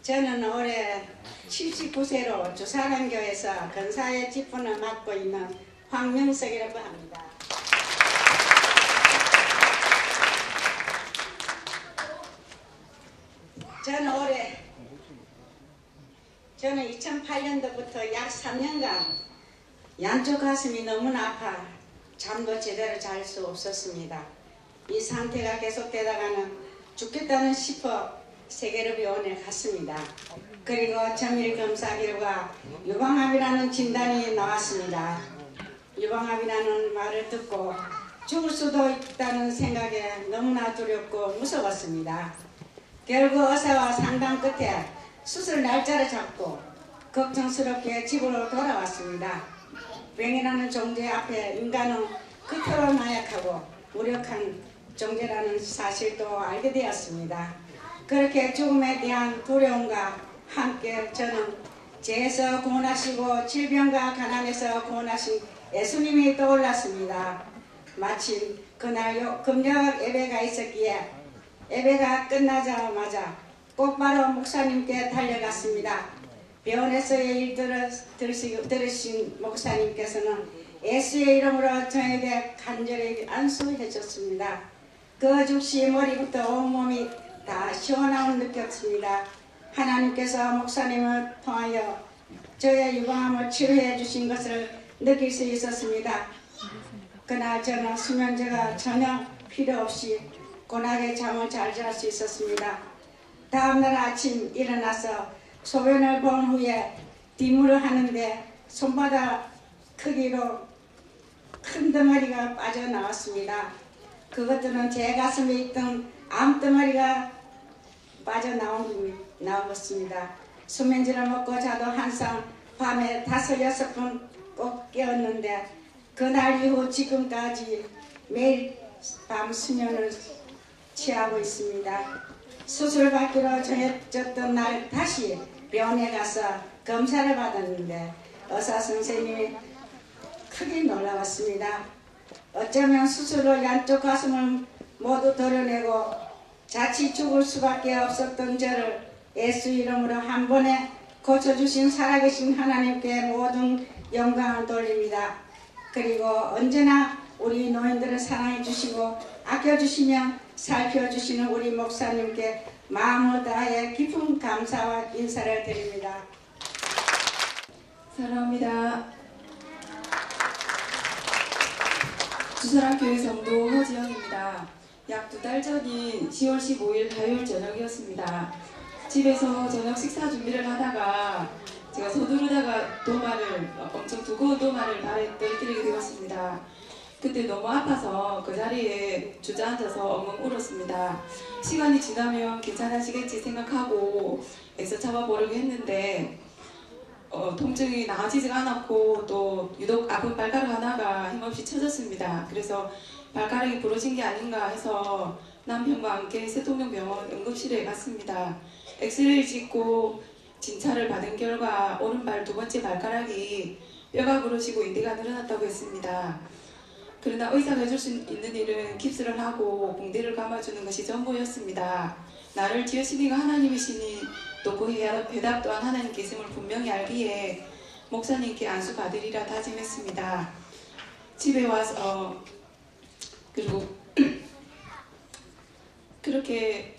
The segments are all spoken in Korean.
저는 올해 79세로 주사랑교에서 근사의 직분을 맡고 있는 황명석이라고 합니다. 저는 2008년도부터 약 3년간 양쪽 가슴이 너무나 아파 잠도 제대로 잘 수 없었습니다. 이 상태가 계속되다가는 죽겠다는 싶어 세계로병원에 갔습니다. 그리고 정밀 검사 결과 유방암이라는 진단이 나왔습니다. 유방암이라는 말을 듣고 죽을 수도 있다는 생각에 너무나 두렵고 무서웠습니다. 결국 의사와 상담 끝에 수술 날짜를 잡고 걱정스럽게 집으로 돌아왔습니다. 병이라는 존재 앞에 인간은 그토록 나약하고 무력한 존재라는 사실도 알게 되었습니다. 그렇게 죽음에 대한 두려움과 함께 저는 죄에서 구원하시고 질병과 가난에서 구원하신 예수님이 떠올랐습니다. 마침 그날 금요 예배가 있었기에 예배가 끝나자마자 곧바로 목사님께 달려갔습니다. 병원에서의 일들을 들으신 목사님께서는 예수의 이름으로 저에게 간절히 안수해 줬습니다. 그 즉시 머리부터 온몸이 다 시원함을 느꼈습니다. 하나님께서 목사님을 통하여 저의 유방암을 치료해 주신 것을 느낄 수 있었습니다. 그날 저는 수면제가 전혀 필요 없이 고나게 잠을 잘 잘 수 있었습니다. 다음날 아침 일어나서 소변을 본 후에 뒷물을 하는데 손바닥 크기로 큰 덩어리가 빠져나왔습니다. 그것들은 제 가슴에 있던 암덩어리가 빠져나왔습니다. 수면제를 먹고 자도 항상 밤에 5-6번 꼭 깨었는데 그날 이후 지금까지 매일 밤 수면을 취하고 있습니다. 수술 받기로 정해졌던 날 다시 병원에 가서 검사를 받았는데 의사 선생님이 크게 놀라웠습니다. 어쩌면 수술로 양쪽 가슴을 모두 도려내고 자칫 죽을 수밖에 없었던 저를 예수 이름으로 한 번에 고쳐주신 살아계신 하나님께 모든 영광을 돌립니다. 그리고 언제나 우리 노인들을 사랑해 주시고 아껴주시며 살펴주시는 우리 목사님께 마음을 다해 깊은 감사와 인사를 드립니다. 사랑합니다. 주사랑교회 성도 허지영입니다. 약 2달 전인 10월 15일 화요일 저녁이었습니다. 집에서 저녁 식사 준비를 하다가 제가 서두르다가 엄청 두꺼운 도마를 발에 떨어뜨리게 되었습니다. 그때 너무 아파서 그 자리에 주저앉아서 엉엉 울었습니다. 시간이 지나면 괜찮아지겠지 생각하고 애써 잡아보려고 했는데 통증이 나아지지가 않았고 또 유독 아픈 발가락 하나가 힘없이 처졌습니다. 그래서 발가락이 부러진 게 아닌가 해서 남편과 함께 세통령병원 응급실에 갔습니다. 엑스레이를 찍고 진찰을 받은 결과 오른발 2번째 발가락이 뼈가 부러지고 인대가 늘어났다고 했습니다. 그러나 의사가 해줄 수 있는 일은 깁스를 하고 붕대를 감아주는 것이 전부였습니다. 나를 지으시니가 하나님이시니 또 그 해답 또한 하나님께 있음을 분명히 알기에 목사님께 안수 받으리라 다짐했습니다. 집에 와서 그리고 그렇게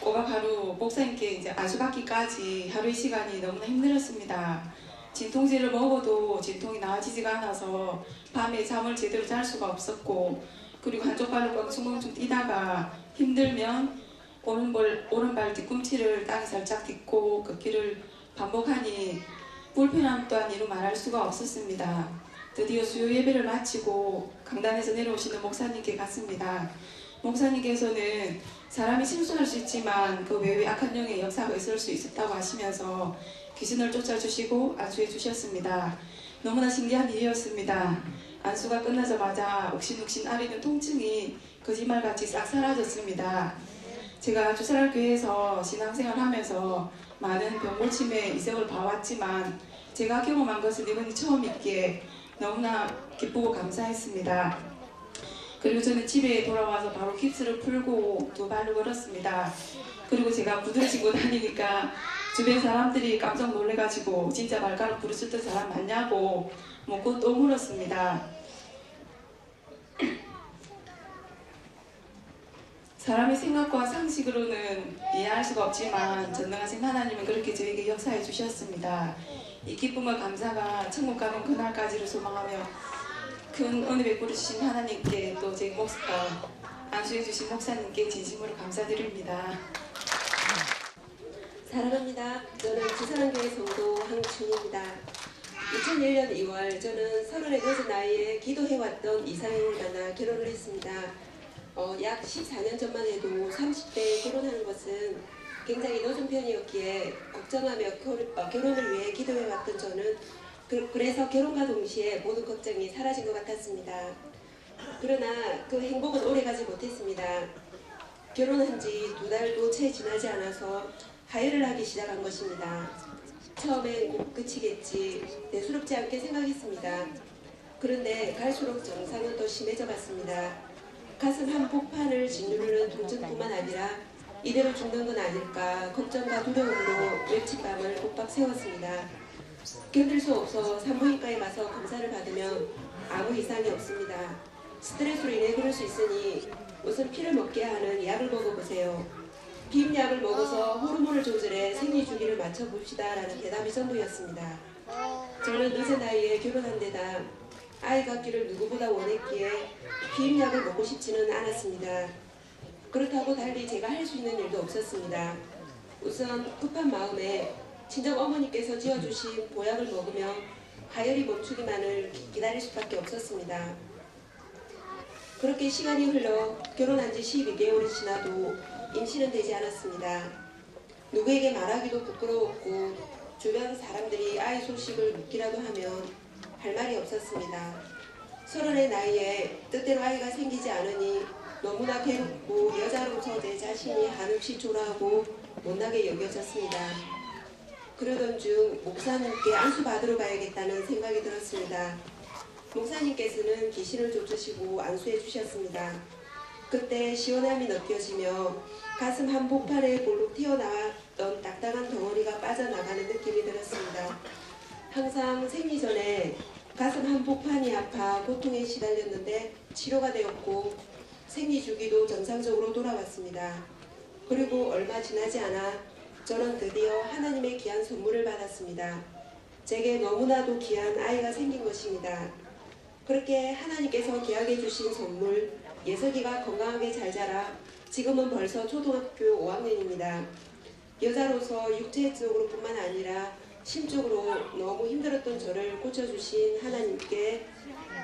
꼬박 하루 목사님께 이제 안수 받기까지 하루의 시간이 너무나 힘들었습니다. 진통제를 먹어도 진통이 나아지지가 않아서 밤에 잠을 제대로 잘 수가 없었고 그리고 한쪽 발로 껑충껑충 뛰다가 힘들면 오른발 뒤꿈치를 땅에 살짝 딛고 걷기를 반복하니 불편함 또한 이루 말할 수가 없었습니다. 드디어 수요 예배를 마치고 강단에서 내려오시는 목사님께 갔습니다. 목사님께서는 사람이 실수할 수 있지만 그 외에 악한 영의 역사가 있을 수 있었다고 하시면서 귀신을 쫓아주시고 안수해 주셨습니다. 너무나 신기한 일이었습니다. 안수가 끝나자마자 욱신욱신 아리는 통증이 거짓말같이 싹 사라졌습니다. 제가 주사랑교회에서 신앙생활하면서 많은 병고침의 이색을 봐왔지만 제가 경험한 것은 이번이 처음이기에 너무나 기쁘고 감사했습니다. 그리고 저는 집에 돌아와서 바로 깁스를 풀고 2발로 걸었습니다. 그리고 제가 구두를 신고 다니니까 주변 사람들이 깜짝 놀래가지고 진짜 발가락 부르셨던 사람 맞냐고 묻고 또 물었습니다. 사람의 생각과 상식으로는 이해할 수가 없지만 전능하신 하나님은 그렇게 저에게 역사해 주셨습니다. 이 기쁨과 감사가 천국 가는 그날까지를 소망하며 큰 은혜 베풀어 주신 하나님께 또 제 안수해 주신 목사님께 진심으로 감사드립니다. 사랑합니다. 저는 지사랑교회 성도 황춘입니다. 2001년 2월 저는 30의 늦은 나이에 기도해왔던 이상형을 만나 결혼을 했습니다. 약 14년 전만 해도 30대에 결혼하는 것은 굉장히 늦은 편이었기에 걱정하며 결혼을 위해 기도해왔던 저는 그래서 결혼과 동시에 모든 걱정이 사라진 것 같았습니다. 그러나 그 행복은 오래가지 못했습니다. 결혼한 지 2달도 채 지나지 않아서 하혈을 하기 시작한 것입니다. 처음엔 곧 그치겠지 대수롭지 않게 생각했습니다. 그런데 갈수록 증상은 더 심해져 갔습니다. 가슴 한복판을 짓누르는 통증뿐만 아니라 이대로 죽는 건 아닐까 걱정과 두려움으로 며칠 밤을 꼬박 세웠습니다. 견딜 수 없어 산부인과에 가서 검사를 받으면 아무 이상이 없습니다. 스트레스로 인해 그럴 수 있으니 우선 피를 먹게 하는 약을 먹어보세요. 비임약을 먹어서 호르몬을 조절해 생리 주기를 맞춰봅시다 라는 대답이 전부였습니다. 저는 늦은 나이에 결혼한 데다 아이 갖기를 누구보다 원했기에 비임약을 먹고 싶지는 않았습니다. 그렇다고 달리 제가 할 수 있는 일도 없었습니다. 우선 급한 마음에 친정 어머니께서 지어주신 보약을 먹으며 하혈이 멈추기만을 기다릴 수밖에 없었습니다. 그렇게 시간이 흘러 결혼한 지 12개월이 지나도 임신은 되지 않았습니다. 누구에게 말하기도 부끄러웠고 주변 사람들이 아이 소식을 묻기라도 하면 할 말이 없었습니다. 30의 나이에 뜻대로 아이가 생기지 않으니 너무나 괴롭고 여자로서 내 자신이 한없이 초라하고 못나게 여겨졌습니다. 그러던 중 목사님께 안수 받으러 가야겠다는 생각이 들었습니다. 목사님께서는 귀신을 쫓으시고 안수해 주셨습니다. 그때 시원함이 느껴지며 가슴 한복판에 볼록 튀어나왔던 딱딱한 덩어리가 빠져나가는 느낌이 들었습니다. 항상 생리 전에 가슴 한복판이 아파 고통에 시달렸는데 치료가 되었고 생리 주기도 정상적으로 돌아왔습니다. 그리고 얼마 지나지 않아 저는 드디어 하나님의 귀한 선물을 받았습니다. 제게 너무나도 귀한 아이가 생긴 것입니다. 그렇게 하나님께서 귀하게 주신 선물 예석이가 건강하게 잘 자라 지금은 벌써 초등학교 5학년입니다. 여자로서 육체적으로 뿐만 아니라 심적으로 너무 힘들었던 저를 고쳐주신 하나님께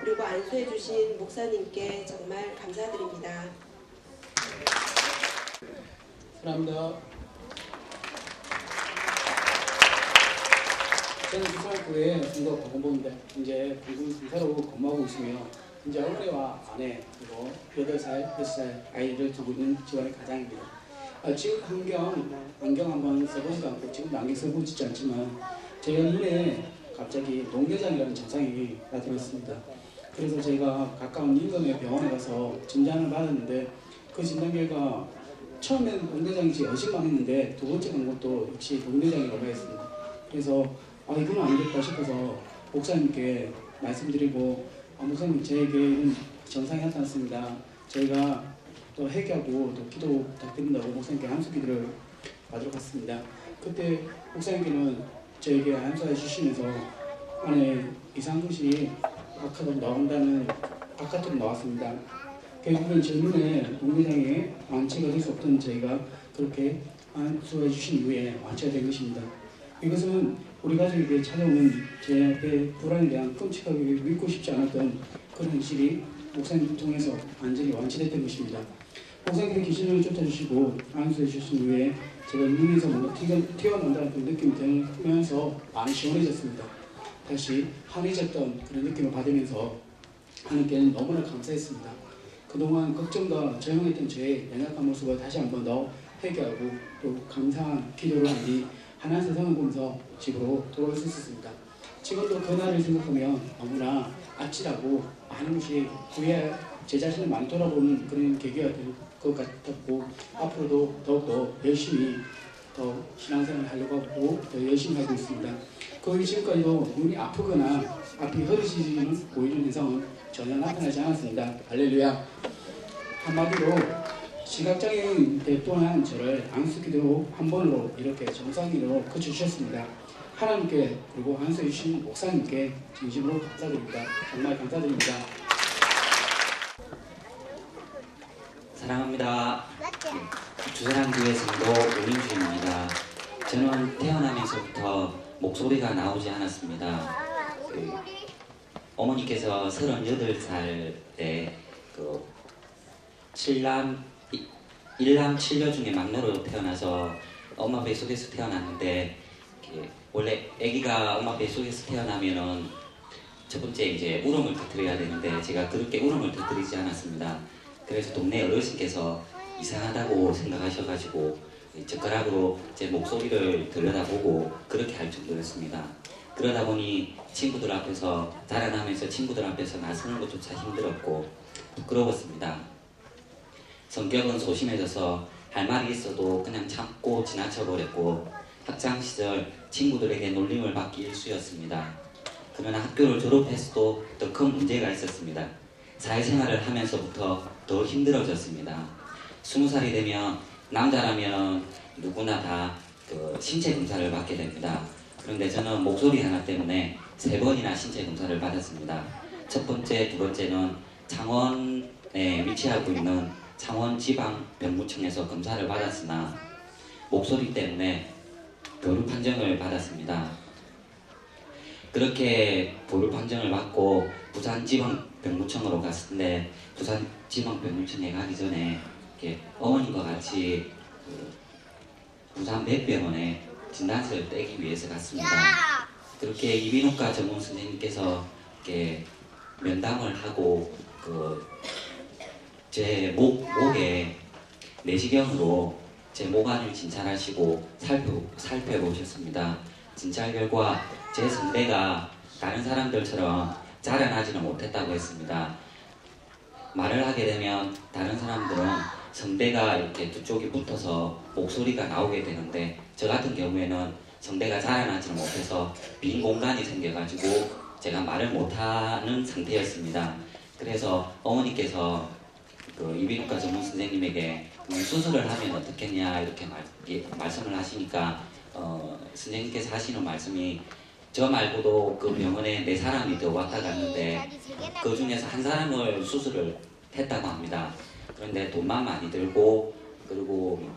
그리고 안수해주신 목사님께 정말 감사드립니다. 사랑합니다. 저는 지사랑교회 성도 박원봉인데 이제 공군 군사로 근무하고 있으며 이제 올해와 아내 그리고 8살, 6살 아이를 두고 있는 집안의 가장입니다. 지금 안경 한번 써보지도 않고 지금도 안경 써보지도 않지만 제 눈에 갑자기 농대장이라는 증상이 나타났습니다. 그래서 제가 가까운 인근의 병원에 가서 진단을 받았는데 그 진단 결과 처음엔 농대장인지 의심만 했는데 두 번째 간 것도 역시 농대장이라고 했습니다. 그래서 이건 아니겠다 싶어서 목사님께 말씀드리고 목사님 저에게 증상이 나타났습니다. 저희가 또 회개하고 또 기도 부탁드린다고 목사님께 안수 기도를 받으러 갔습니다. 그때 목사님께는 저에게 안수해 주시면서 안에 이상한 것이 바깥으로 나왔습니다. 결국은 제 눈에 농대장에 완치가 될 수 없던 저희가 그렇게 안수해 주신 이후에 완치가 된 것입니다. 이것은 우리 가족에게 찾아오는 제 앞에 불안에 대한 끔찍하게 믿고 싶지 않았던 그런 현실이 목사님 통해서 완전히 완치됐던 것입니다. 목사님께 귀신을 쫓아주시고 안수해 주신 이후에 제가 눈에서 뭔가 튀어나온다는 그런 느낌이 들면서 많이 시원해졌습니다. 다시 환해졌던 그런 느낌을 받으면서 하나님께는 너무나 감사했습니다. 그동안 걱정과 저용했던 저의 연약한 모습을 다시 한 번 더 회개하고 또 감사한 기도를 한 뒤 하나님 세상을 보면서 집으로 돌아올 수 있었습니다. 지금도 그날을 생각하면 너무나 아찔하고 많은 것이 후에 제 자신을 많이 돌아보는 그런 계기가 될 것 같았고 앞으로도 더욱더 열심히 더 신앙생활을 하려고 하고 더 열심히 하고 있습니다. 거의 지금까지도 눈이 아프거나 앞이 흐려지는 보이는 현상은 전혀 나타나지 않았습니다. 할렐루야. 한마디로 시각장애인 또한 저를 안수기도 한 번으로 이렇게 정상인으로 고쳐주셨습니다. 하나님께 그리고 안수해 주신 목사님께 진심으로 감사드립니다. 정말 감사드립니다. 사랑합니다. 주사랑교회 성도 오민주입니다. 저는 태어나면서부터 목소리가 나오지 않았습니다. 어머니께서 38살 때 일남 7녀 중에 막내로 태어나서 엄마 뱃속에서 태어났는데, 원래 아기가 엄마 뱃속에서 태어나면은 첫 번째 이제 울음을 터뜨려야 되는데 제가 그렇게 울음을 터뜨리지 않았습니다. 그래서 동네 어르신께서 이상하다고 생각하셔가지고 젓가락으로 제 목소리를 들여다보고 그렇게 할 정도였습니다. 그러다 보니 친구들 앞에서 자라나면서 친구들 앞에서 나서는 것조차 힘들었고 부끄러웠습니다. 성격은 소심해져서 할 말이 있어도 그냥 참고 지나쳐버렸고 학창시절 친구들에게 놀림을 받기 일쑤였습니다. 그러나 학교를 졸업했어도 더 큰 문제가 있었습니다. 사회생활을 하면서부터 더 힘들어졌습니다. 20살이 되면 남자라면 누구나 다 신체 검사를 받게 됩니다. 그런데 저는 목소리 하나 때문에 3번이나 신체 검사를 받았습니다. 첫 번째, 두 번째는 창원에 위치하고 있는 창원지방병무청에서 검사를 받았으나 목소리 때문에 보류 판정을 받았습니다. 그렇게 보류 판정을 받고 부산지방병무청으로 갔는데 부산지방병무청에 가기 전에 어머님과 같이 부산 맥병원에 진단서를 떼기 위해서 갔습니다. 그렇게 이비인후과 전문 선생님께서 면담을 하고 제 목에 내시경으로 제 목안을 진찰하시고 살펴보셨습니다. 진찰 결과 제 성대가 다른 사람들처럼 자라나지는 못했다고 했습니다. 말을 하게 되면 다른 사람들은 성대가 이렇게 두 쪽이 붙어서 목소리가 나오게 되는데 저 같은 경우에는 성대가 자라나지는 못해서 빈 공간이 생겨가지고 제가 말을 못하는 상태였습니다. 그래서 어머니께서 이비인후과 전문 선생님에게 수술을 하면 어떻겠냐 이렇게 말씀을 하시니까 선생님께서 하시는 말씀이 저 말고도 그 병원에 4사람이 더 왔다 갔는데 그 중에서 한 사람을 수술을 했다고 합니다. 그런데 돈만 많이 들고 그리고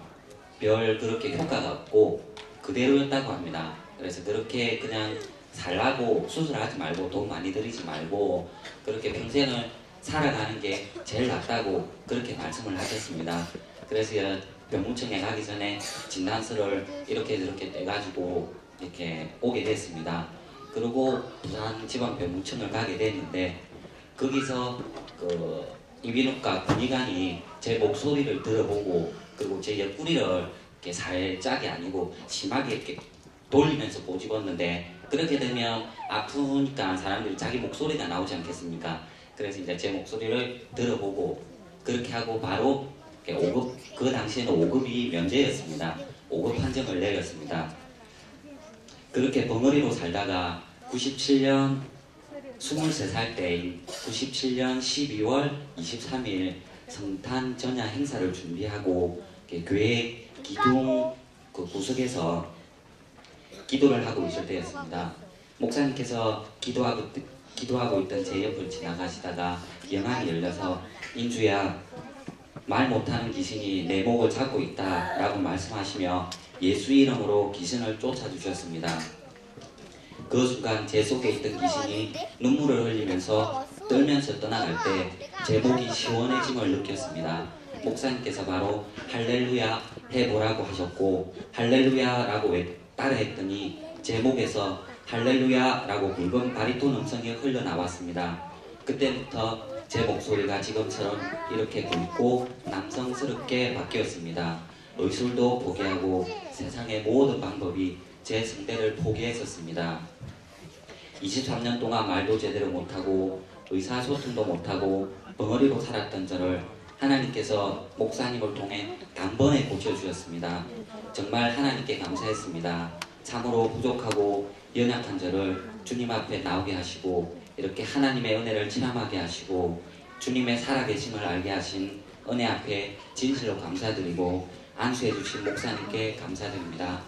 별 그렇게 효과가 없고 그대로였다고 합니다. 그래서 그렇게 그냥 살라고 수술하지 말고 돈 많이 들이지 말고 그렇게 평생을 살아가는 게 제일 낫다고 그렇게 말씀을 하셨습니다. 그래서 병무청에 가기 전에 진단서를 이렇게 떼가지고 이렇게 오게 됐습니다. 그리고 부산지방병무청을 가게 됐는데 거기서 이비인후과 군의관이 제 목소리를 들어보고 그리고 제 옆구리를 이렇게 살짝이 아니고 심하게 이렇게 돌리면서 꼬집었는데 그렇게 되면 아프니까 사람들이 자기 목소리가 나오지 않겠습니까? 그래서 이제 제 목소리를 들어보고 그렇게 하고 바로 5급, 그 당시에는 5급이 면제였습니다. 5급 판정을 내렸습니다. 그렇게 벙어리로 살다가 97년 23살 때인 97년 12월 23일 성탄 전야 행사를 준비하고 교회 기둥 구석에서 기도를 하고 있을 때였습니다. 목사님께서 기도하고 있던 제 옆을 지나가시다가 영안이 열려서 인주야 말 못하는 귀신이 내 목을 잡고 있다 라고 말씀하시며 예수 이름으로 귀신을 쫓아주셨습니다. 그 순간 제 속에 있던 귀신이 눈물을 흘리면서 떨면서 떠나갈 때 제 목이 시원해짐을 느꼈습니다. 목사님께서 바로 할렐루야 해보라고 하셨고 할렐루야라고 따라했더니 제 목에서 할렐루야라고 굵은 바리톤 음성이 흘러나왔습니다. 그때부터 제 목소리가 지금처럼 이렇게 굵고 남성스럽게 바뀌었습니다. 의술도 포기하고 세상의 모든 방법이 제 성대를 포기했었습니다. 23년 동안 말도 제대로 못하고 의사소통도 못하고 벙어리로 살았던 저를 하나님께서 목사님을 통해 단번에 고쳐주셨습니다. 정말 하나님께 감사했습니다. 참으로 부족하고 연약한 저를 주님 앞에 나오게 하시고 이렇게 하나님의 은혜를 체험하게 하시고 주님의 살아계심을 알게 하신 은혜 앞에 진실로 감사드리고 안수해 주신 목사님께 감사드립니다.